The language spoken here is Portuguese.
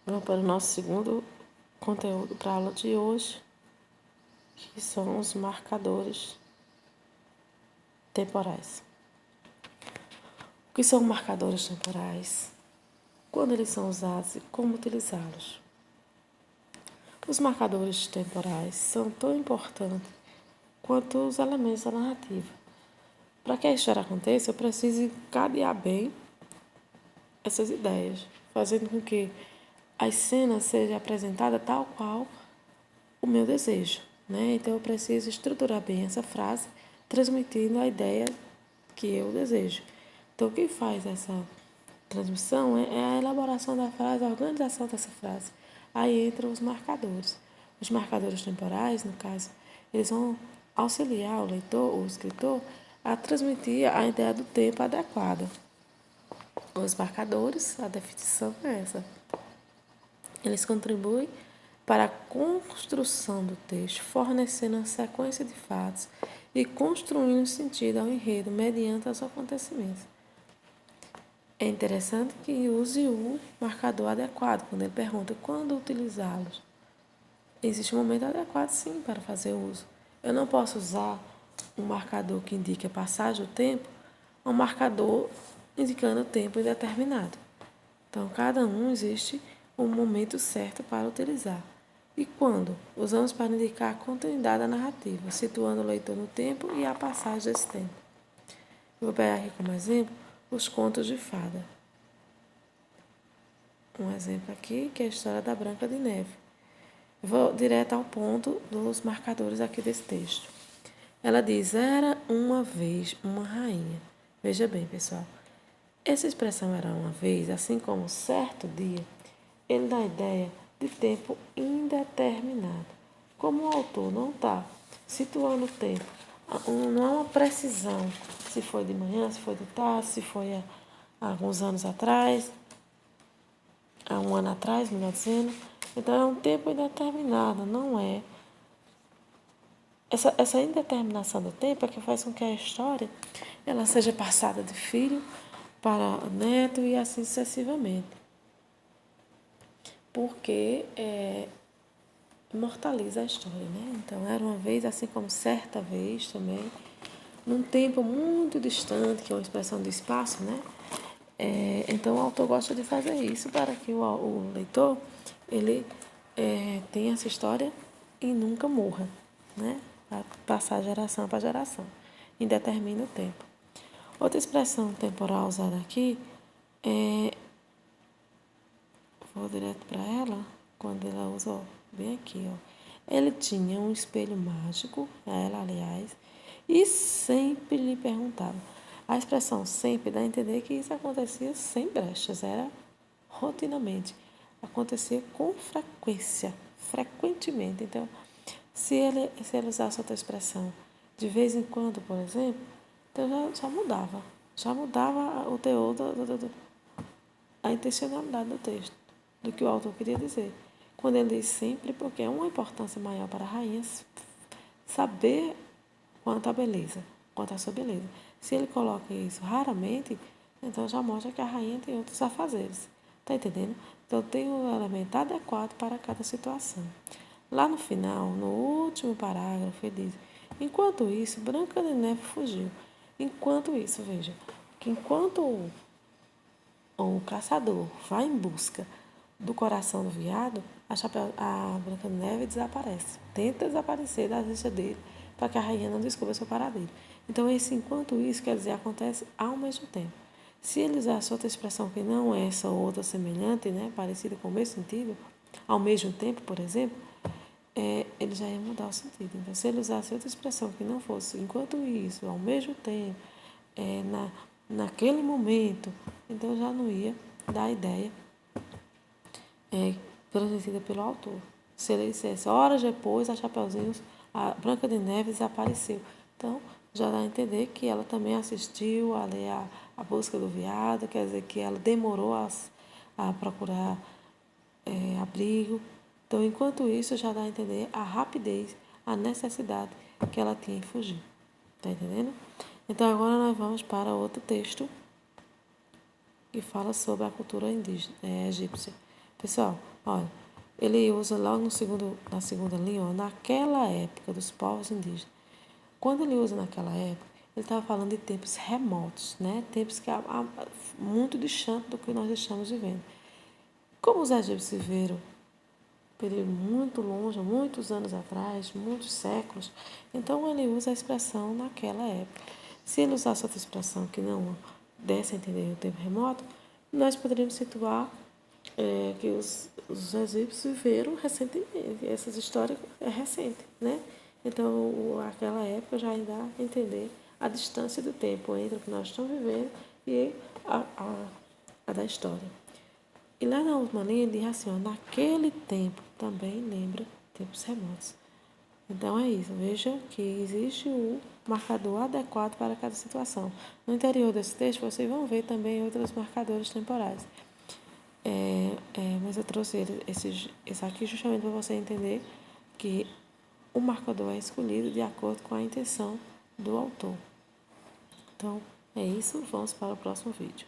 Vamos para o nosso segundo conteúdo para a aula de hoje, que são os marcadores temporais. O que são marcadores temporais? Quando eles são usados e como utilizá-los? Os marcadores temporais são tão importantes quanto os elementos da narrativa. Para que a história aconteça, eu preciso encadear bem essas ideias, fazendo com que as cenas sejam apresentadas tal qual o meu desejo, né? Então eu preciso estruturar bem essa frase, transmitindo a ideia que eu desejo. Então quem faz essa transmissão é a elaboração da frase, a organização dessa frase. Aí entram os marcadores. Os marcadores temporais, no caso, eles vão auxiliar o leitor ou o escritor a transmitir a ideia do tempo adequada. Os marcadores, a definição é essa. Eles contribuem para a construção do texto, fornecendo uma sequência de fatos e construindo sentido ao enredo mediante os acontecimentos. É interessante que use o marcador adequado, quando ele pergunta quando utilizá-los. Existe um momento adequado, sim, para fazer uso. Eu não posso usar um marcador que indique a passagem do tempo, um marcador indicando o tempo indeterminado. Então, cada um existe um momento certo para utilizar. E quando? Usamos para indicar a continuidade da narrativa, situando o leitor no tempo e a passagem desse tempo. Eu vou pegar aqui como exemplo os contos de fada. Um exemplo aqui que é a história da Branca de Neve. Eu vou direto ao ponto dos marcadores aqui desse texto. Ela diz, era uma vez uma rainha. Veja bem, pessoal. Essa expressão era uma vez, assim como certo dia, ele dá a ideia de tempo indeterminado. Como o autor não está situando o tempo, não há uma precisão se foi de manhã, se foi de tarde, se foi há alguns anos atrás, há um ano atrás, melhor dizendo. Então é um tempo indeterminado, não é. Essa indeterminação do tempo é que faz com que a história ela seja passada de filho para neto e assim sucessivamente. Porque imortaliza a história, né? Então, era uma vez, assim como certa vez também, num tempo muito distante, que é uma expressão do espaço, né? Então, o autor gosta de fazer isso para que o leitor, ele tenha essa história e nunca morra, né? Para passar geração para geração, indetermina o tempo. Outra expressão temporal usada aqui vou direto para ela, quando ela usa, ó, bem aqui, ó. Ele tinha um espelho mágico, ela, aliás, e sempre lhe perguntava. A expressão sempre dá a entender que isso acontecia sem brechas, era rotinamente. Acontecia com frequência, frequentemente. Então, se ele usasse outra expressão de vez em quando, por exemplo, então já mudava. Já mudava o teor, a intencionalidade do texto, do que o autor queria dizer. Quando ele diz sempre, porque é uma importância maior para a rainha saber quanto à beleza, quanto à sua beleza. Se ele coloca isso raramente, então já mostra que a rainha tem outros afazeres. Está entendendo? Então tem um elemento adequado para cada situação. Lá no final, no último parágrafo, ele diz, enquanto isso, Branca de Neve fugiu. Enquanto isso, veja, que enquanto o caçador vai em busca do coração do veado, a Branca de Neve desaparece. Tenta desaparecer da vista dele para que a rainha não descubra seu paradeiro. Então, esse enquanto isso, quer dizer, acontece ao mesmo tempo. Se ele usasse outra expressão que não é essa ou outra semelhante, né, parecida com o mesmo sentido, ao mesmo tempo, por exemplo, ele já ia mudar o sentido. Então, se ele usasse outra expressão que não fosse enquanto isso, ao mesmo tempo, naquele momento, então já não ia dar a ideia transmitida pelo autor. Se ele dissesse, horas depois, a Branca de Neve desapareceu. Então, já dá a entender que ela também assistiu a ler a busca do veado, quer dizer que ela demorou a procurar abrigo. Então, enquanto isso, já dá a entender a rapidez, a necessidade que ela tinha em fugir. Está entendendo? Então, agora nós vamos para outro texto que fala sobre a cultura indígena, egípcia. Pessoal, Olha, ele usa logo na segunda linha, ó, naquela época dos povos indígenas. Quando ele usa naquela época, ele estava falando de tempos remotos, né? Tempos que há muito distante do que nós estamos vivendo. Como os egípcios viveram um período muito longe, muitos anos atrás, muitos séculos, então ele usa a expressão naquela época. Se ele usasse outra expressão que não desse a entender o tempo remoto, nós poderíamos situar que os egípcios viveram recentemente. Essas histórias é recente, né? Então, aquela época já dá a entender a distância do tempo entre o que nós estamos vivendo e a da história. E lá na última linha ele diz assim, ó, naquele tempo também lembra tempos remotos. Então é isso, veja que existe o marcador adequado para cada situação. No interior desse texto vocês vão ver também outros marcadores temporais. Mas eu trouxe esse aqui justamente para você entender que o marcador é escolhido de acordo com a intenção do autor. Então, é isso. Vamos para o próximo vídeo.